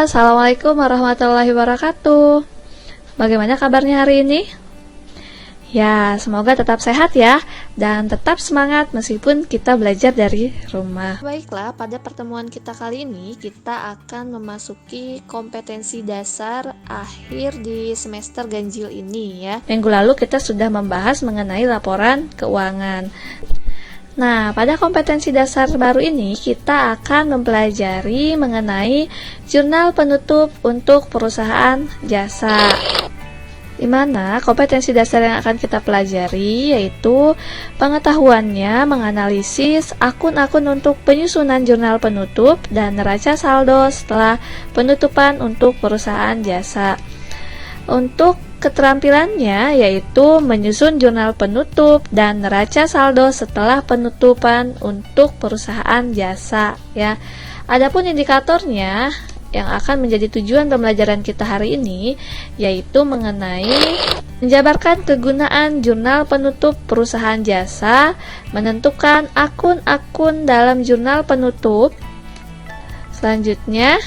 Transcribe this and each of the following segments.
Assalamualaikum warahmatullahi wabarakatuh. Bagaimana kabarnya hari ini? Ya, semoga tetap sehat ya, dan tetap semangat meskipun kita belajar dari rumah. Baiklah, pada pertemuan kita kali ini, kita akan memasuki kompetensi dasar akhir di semester ganjil ini ya. Minggu lalu kita sudah membahas mengenai laporan keuangan. Nah, pada kompetensi dasar baru ini, kita akan mempelajari mengenai jurnal penutup untuk perusahaan jasa. Di mana kompetensi dasar yang akan kita pelajari yaitu pengetahuannya menganalisis akun-akun untuk penyusunan jurnal penutup dan neraca saldo setelah penutupan untuk perusahaan jasa. Untuk keterampilannya yaitu menyusun jurnal penutup dan neraca saldo setelah penutupan untuk perusahaan jasa ya. Adapun indikatornya yang akan menjadi tujuan pembelajaran kita hari ini yaitu mengenai menjabarkan kegunaan jurnal penutup perusahaan jasa, menentukan akun-akun dalam jurnal penutup. Selanjutnya,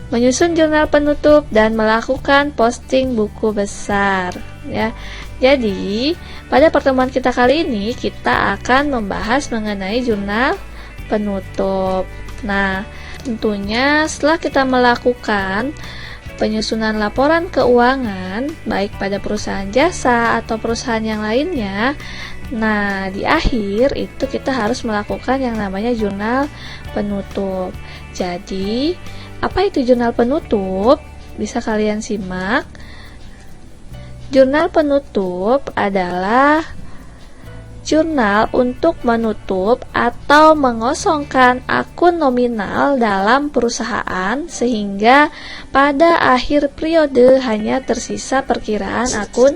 menyusun jurnal penutup dan melakukan posting buku besar ya. Jadi, pada pertemuan kita kali ini kita akan membahas mengenai jurnal penutup. Nah, tentunya setelah kita melakukan penyusunan laporan keuangan baik pada perusahaan jasa atau perusahaan yang lainnya, nah di akhir itu kita harus melakukan yang namanya jurnal penutup. Jadi, apa itu jurnal penutup? Bisa kalian simak. Jurnal penutup adalah jurnal untuk menutup atau mengosongkan akun nominal dalam perusahaan sehingga pada akhir periode hanya tersisa perkiraan akun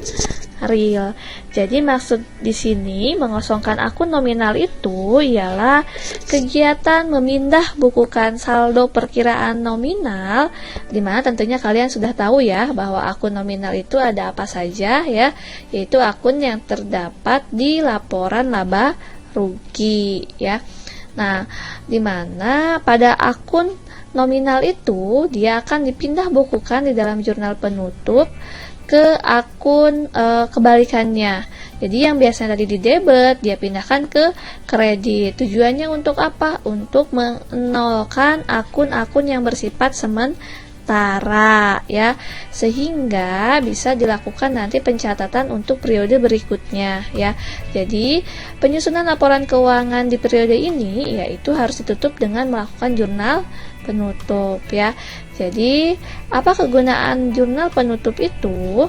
real. Jadi maksud di sini mengosongkan akun nominal itu ialah kegiatan memindah bukukan saldo perkiraan nominal, di mana tentunya kalian sudah tahu ya bahwa akun nominal itu ada apa saja ya, yaitu akun yang terdapat di laporan laba rugi ya. Nah, di mana pada akun nominal itu dia akan dipindah bukukan di dalam jurnal penutup ke akun kebalikannya. Jadi yang biasanya tadi di debit dia pindahkan ke kredit. Tujuannya untuk apa? Untuk menolkan akun-akun yang bersifat sementara ya, sehingga bisa dilakukan nanti pencatatan untuk periode berikutnya ya. Jadi penyusunan laporan keuangan di periode ini yaitu harus ditutup dengan melakukan jurnal penutup ya. Jadi, apa kegunaan jurnal penutup itu?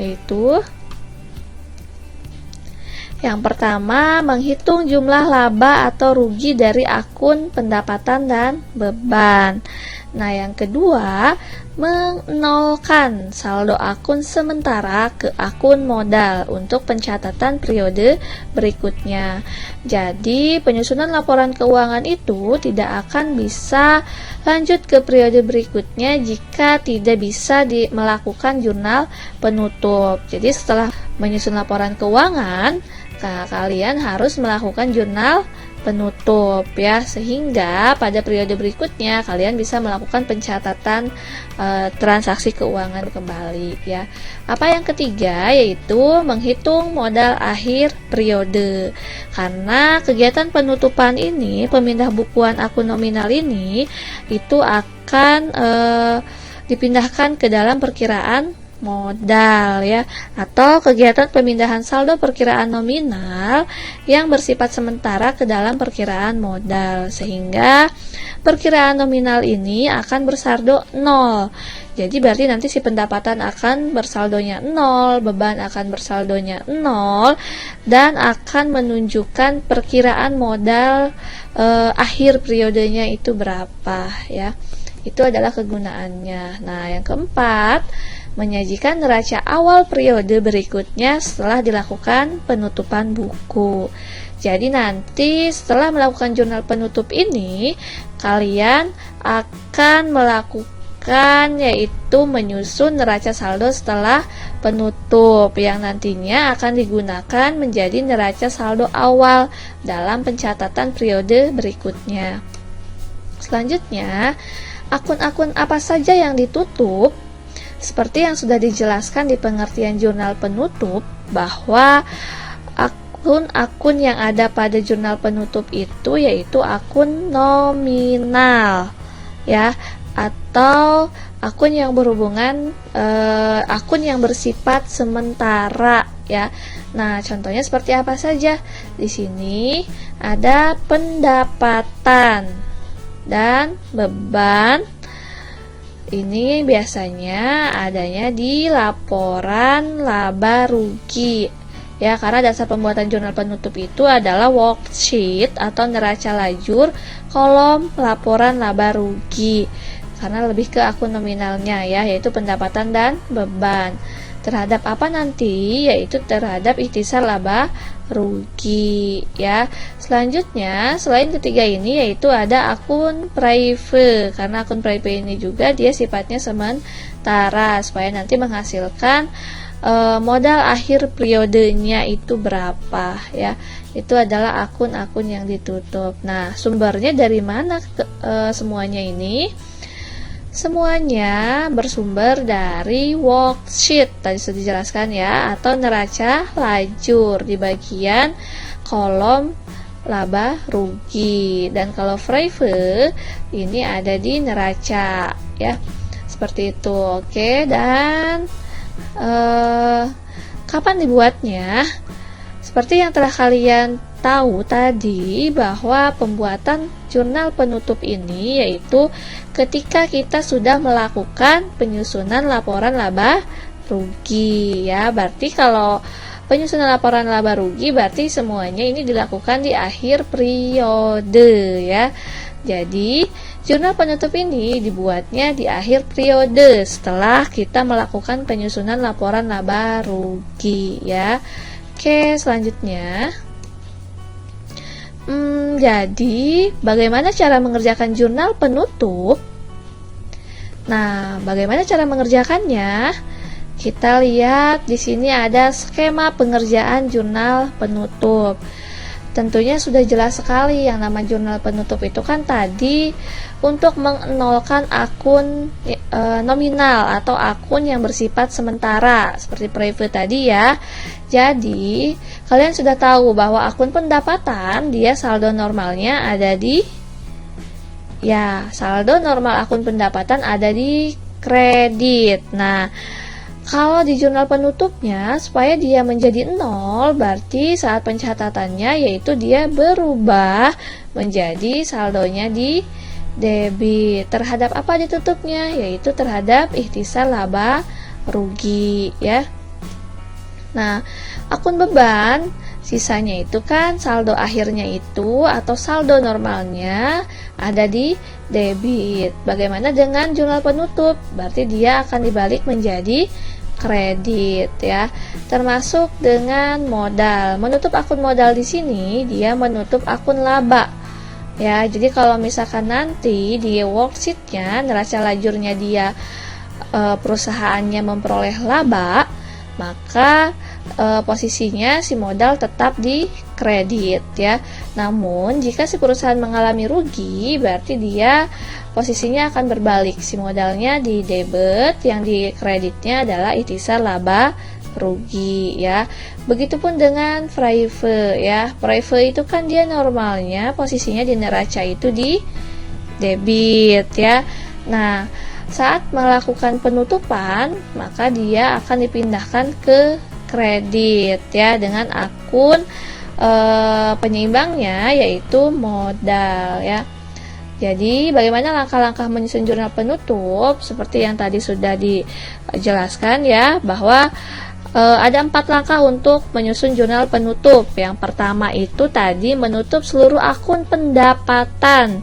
Yaitu yang pertama, menghitung jumlah laba atau rugi dari akun pendapatan dan beban. Nah, yang kedua, menolkan saldo akun sementara ke akun modal untuk pencatatan periode berikutnya. Jadi, penyusunan laporan keuangan itu tidak akan bisa lanjut ke periode berikutnya jika tidak bisa melakukan jurnal penutup. Jadi, setelah menyusun laporan keuangan, kalian harus melakukan jurnal penutup ya, sehingga pada periode berikutnya kalian bisa melakukan pencatatan transaksi keuangan kembali ya. Apa yang ketiga yaitu menghitung modal akhir periode. Karena kegiatan penutupan ini, pemindah bukuan akun nominal ini itu akan dipindahkan ke dalam perkiraan modal ya, atau kegiatan pemindahan saldo perkiraan nominal yang bersifat sementara ke dalam perkiraan modal, sehingga perkiraan nominal ini akan bersaldo 0. Jadi berarti nanti si pendapatan akan bersaldonya 0, beban akan bersaldonya 0, dan akan menunjukkan perkiraan modal akhir periodenya itu berapa ya. Itu adalah kegunaannya. Nah, yang keempat, menyajikan neraca awal periode berikutnya setelah dilakukan penutupan buku. Jadi nanti setelah melakukan jurnal penutup ini, kalian akan melakukan yaitu menyusun neraca saldo setelah penutup yang nantinya akan digunakan menjadi neraca saldo awal dalam pencatatan periode berikutnya. Selanjutnya, Akun-akun apa saja yang ditutup? Seperti yang sudah dijelaskan di pengertian jurnal penutup, bahwa akun-akun yang ada pada jurnal penutup itu yaitu akun nominal, ya, atau akun yang berhubungan, akun yang bersifat sementara, ya. Nah, contohnya seperti apa saja? Di sini ada pendapatan dan beban. Ini biasanya adanya di laporan laba rugi, ya, karena dasar pembuatan jurnal penutup itu adalah worksheet atau neraca lajur kolom laporan laba rugi, karena lebih ke akun nominalnya, ya, yaitu pendapatan dan beban. Terhadap apa nanti? Yaitu terhadap ikhtisar laba rugi, ya. Selanjutnya, selain ketiga ini yaitu ada akun private, karena akun private ini juga dia sifatnya sementara supaya nanti menghasilkan modal akhir periodenya itu berapa, ya. Itu adalah akun-akun yang ditutup. Nah, sumbernya dari mana semuanya ini? Semuanya bersumber dari worksheet, tadi sudah dijelaskan, ya, atau neraca lajur di bagian kolom laba rugi. Dan kalau private ini ada di neraca, ya, seperti itu. Oke, dan kapan dibuatnya? Seperti yang telah kalian tahu tadi, bahwa pembuatan jurnal penutup ini yaitu ketika kita sudah melakukan penyusunan laporan laba rugi, ya. Berarti kalau penyusunan laporan laba rugi berarti semuanya ini dilakukan di akhir periode, ya. Jadi jurnal penutup ini dibuatnya di akhir periode setelah kita melakukan penyusunan laporan laba rugi, ya. Oke, selanjutnya, jadi bagaimana cara mengerjakan jurnal penutup? Nah, bagaimana cara mengerjakannya? Kita lihat di sini ada skema pengerjaan jurnal penutup. Tentunya sudah jelas sekali, yang nama jurnal penutup itu kan tadi untuk menolkan akun nominal atau akun yang bersifat sementara seperti private tadi, ya. Jadi, kalian sudah tahu bahwa akun pendapatan dia saldo normalnya ada di, ya, saldo normal akun pendapatan ada di kredit. Nah, kalau di jurnal penutupnya, supaya dia menjadi 0, berarti saat pencatatannya yaitu dia berubah menjadi saldonya di debit. Terhadap apa ditutupnya? Yaitu terhadap ikhtisar laba rugi, ya. Nah, akun beban, sisanya itu kan saldo akhirnya itu atau saldo normalnya ada di debit. Bagaimana dengan jurnal penutup? Berarti dia akan dibalik menjadi kredit, ya. Termasuk dengan modal. Menutup akun modal di sini dia menutup akun laba, ya. Jadi kalau misalkan nanti di worksheetnya neraca lajurnya dia perusahaannya memperoleh laba, maka posisinya si modal tetap di kredit, ya. Namun jika si perusahaan mengalami rugi, berarti dia posisinya akan berbalik, si modalnya di debit, yang di kreditnya adalah ikhtisar laba rugi, ya. Begitupun dengan private, ya. Private itu kan dia normalnya posisinya di neraca itu di debit, ya. Nah, saat melakukan penutupan, maka dia akan dipindahkan ke kredit, ya, dengan akun penyeimbangnya yaitu modal, ya. Jadi bagaimana langkah-langkah menyusun jurnal penutup? Seperti yang tadi sudah dijelaskan, ya, bahwa ada 4 langkah untuk menyusun jurnal penutup. Yang pertama itu tadi menutup seluruh akun pendapatan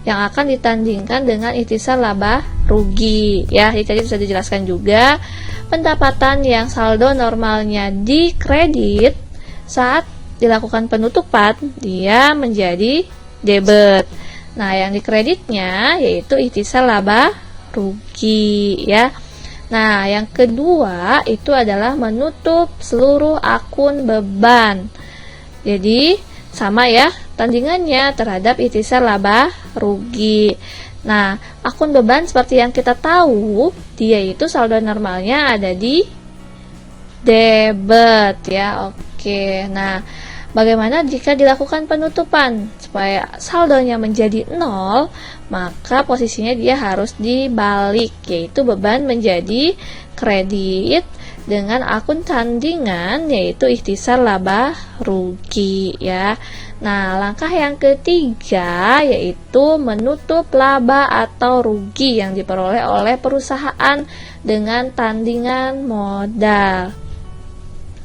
yang akan ditandingkan dengan ikhtisar laba rugi, ya. Ini tadi sudah dijelaskan juga, pendapatan yang saldo normalnya di kredit saat dilakukan penutupan dia menjadi debit. Nah, yang di kreditnya yaitu ikhtisar laba rugi, ya. Nah, yang kedua itu adalah menutup seluruh akun beban. Jadi sama, ya, tandingannya terhadap ikhtisar laba rugi. Nah, akun beban seperti yang kita tahu, dia itu saldo normalnya ada di debit ya. Oke. Nah, bagaimana jika dilakukan penutupan supaya saldonya menjadi 0, maka posisinya dia harus dibalik, yaitu beban menjadi kredit dengan akun tandingan yaitu ikhtisar laba rugi ya. Nah, langkah yang ketiga yaitu menutup laba atau rugi yang diperoleh oleh perusahaan dengan tandingan modal.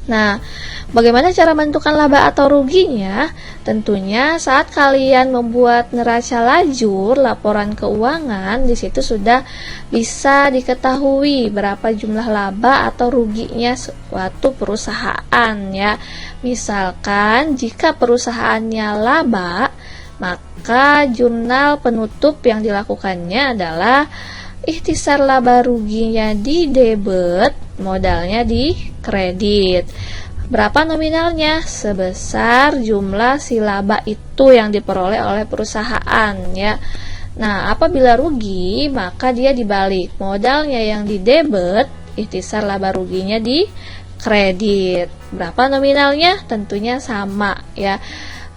Nah, bagaimana cara menentukan laba atau ruginya? Tentunya saat kalian membuat neraca lajur laporan keuangan, di situ sudah bisa diketahui berapa jumlah laba atau ruginya suatu perusahaan ya. Misalkan jika perusahaannya laba, maka jurnal penutup yang dilakukannya adalah ikhtisar laba ruginya di debit, modalnya di kredit. Berapa nominalnya? Sebesar jumlah si laba itu yang diperoleh oleh perusahaan ya. Nah, apabila rugi, maka dia dibalik. Modalnya yang di debit, ikhtisar laba ruginya di kredit. Berapa nominalnya? Tentunya sama ya.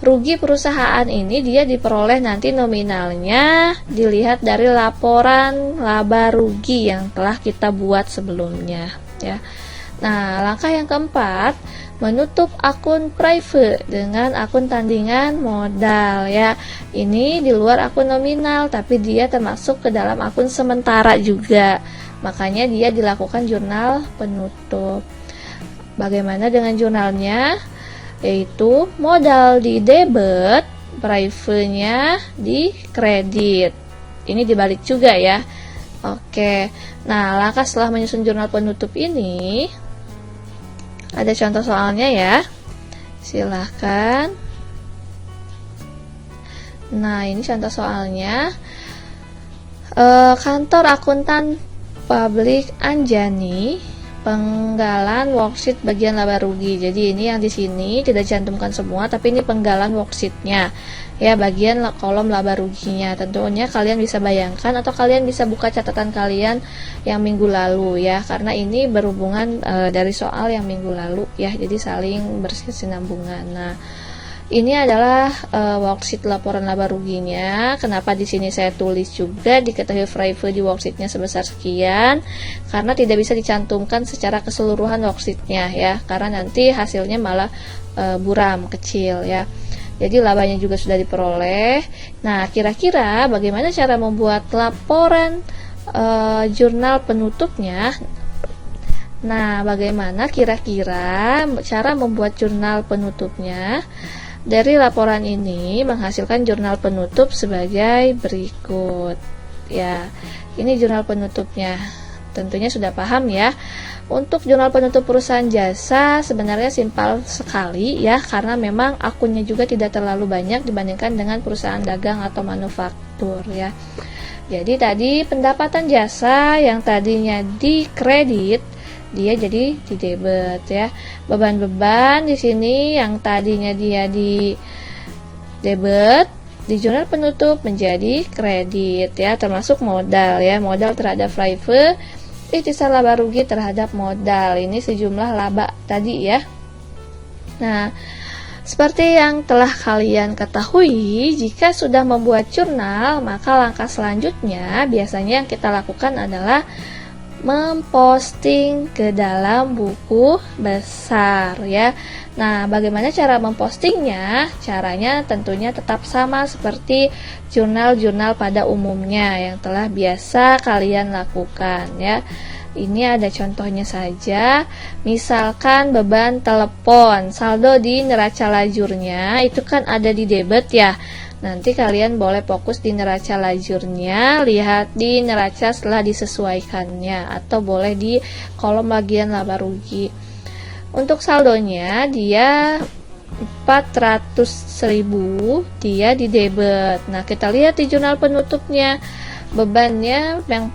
Rugi perusahaan ini dia diperoleh nanti nominalnya dilihat dari laporan laba rugi yang telah kita buat sebelumnya ya. Nah, langkah yang keempat, menutup akun private dengan akun tandingan modal ya. Ini di luar akun nominal tapi dia termasuk ke dalam akun sementara juga. Makanya dia dilakukan jurnal penutup. Bagaimana dengan jurnalnya? Yaitu modal di debit, private-nya di kredit. Ini dibalik juga ya. Oke. Nah, langkah setelah menyusun jurnal penutup ini, ada contoh soalnya ya. Silahkan. Nah, ini contoh soalnya. Kantor akuntan publik Anjani, penggalan worksheet bagian laba rugi. Jadi ini yang di sini tidak dicantumkan semua, tapi ini penggalan worksheetnya ya, bagian kolom laba ruginya. Tentunya kalian bisa bayangkan atau kalian bisa buka catatan kalian yang minggu lalu ya, karena ini berhubungan dari soal yang minggu lalu ya, jadi saling berkesinambungan. Nah, ini adalah worksheet laporan laba ruginya. Kenapa di sini saya tulis juga diketahui private di worksheetnya sebesar sekian? Karena tidak bisa dicantumkan secara keseluruhan worksheetnya ya, karena nanti hasilnya malah buram kecil ya. Jadi labanya juga sudah diperoleh. Nah, kira-kira bagaimana cara membuat laporan jurnal penutupnya? Nah, bagaimana kira-kira cara membuat jurnal penutupnya? Dari laporan ini menghasilkan jurnal penutup sebagai berikut. Ya, ini jurnal penutupnya. Tentunya sudah paham ya. Untuk jurnal penutup perusahaan jasa sebenarnya simpel sekali ya, karena memang akunnya juga tidak terlalu banyak dibandingkan dengan perusahaan dagang atau manufaktur ya. Jadi tadi pendapatan jasa yang tadinya di kredit, dia jadi di debit ya. Beban-beban di sini yang tadinya dia di debit, di jurnal penutup menjadi kredit ya, termasuk modal ya. Modal terhadap private, ikhtisar laba rugi terhadap modal. Ini sejumlah laba tadi ya. Nah, seperti yang telah kalian ketahui, jika sudah membuat jurnal, maka langkah selanjutnya biasanya yang kita lakukan adalah memposting ke dalam buku besar ya. Nah, bagaimana cara mempostingnya? Caranya tentunya tetap sama seperti jurnal-jurnal pada umumnya yang telah biasa kalian lakukan ya. Ini ada contohnya saja. Misalkan beban telepon, saldo di neraca lajurnya itu kan ada di debit ya. Nanti kalian boleh fokus di neraca lajurnya, lihat di neraca setelah disesuaikannya, atau boleh di kolom bagian laba rugi. Untuk saldonya dia 400.000, dia di debit. Nah, kita lihat di jurnal penutupnya, bebannya yang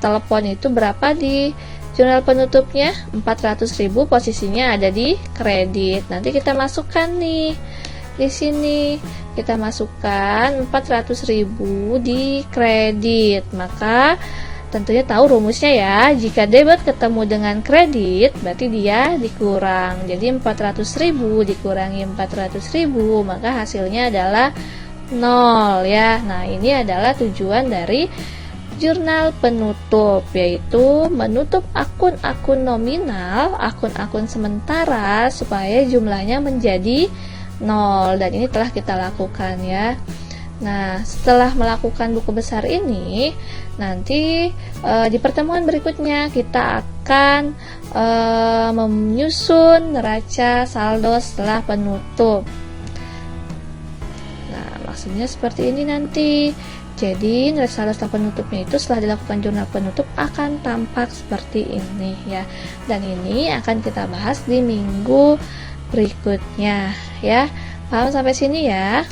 telepon itu berapa di jurnal penutupnya? 400.000, posisinya ada di kredit. Nanti kita masukkan nih Di sini kita masukkan 400.000 di kredit. Maka tentunya tahu rumusnya ya. Jika debit ketemu dengan kredit, berarti dia dikurang. Jadi 400.000 dikurangi 400.000, maka hasilnya adalah 0 ya. Nah, ini adalah tujuan dari jurnal penutup, yaitu menutup akun-akun nominal, akun-akun sementara supaya jumlahnya menjadi 0, dan ini telah kita lakukan ya. Nah, setelah melakukan buku besar ini, nanti di pertemuan berikutnya kita akan menyusun neraca saldo setelah penutup. Nah, maksudnya seperti ini nanti. Jadi, neraca saldo setelah penutupnya itu setelah dilakukan jurnal penutup akan tampak seperti ini ya. Dan ini akan kita bahas di minggu berikutnya ya. Paham sampai sini ya?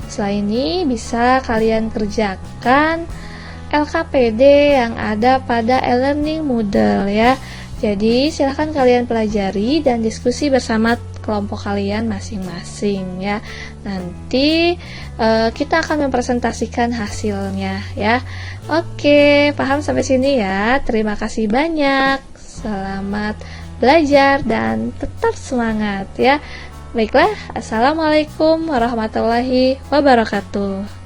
Setelah ini bisa kalian kerjakan LKPD yang ada pada e-learning Moodle ya. Jadi silahkan kalian pelajari dan diskusi bersama kelompok kalian masing-masing ya. Nanti kita akan mempresentasikan hasilnya ya. Oke, paham sampai sini ya. Terima kasih banyak. Selamat belajar dan tetap semangat ya. Baiklah, assalamualaikum warahmatullahi wabarakatuh.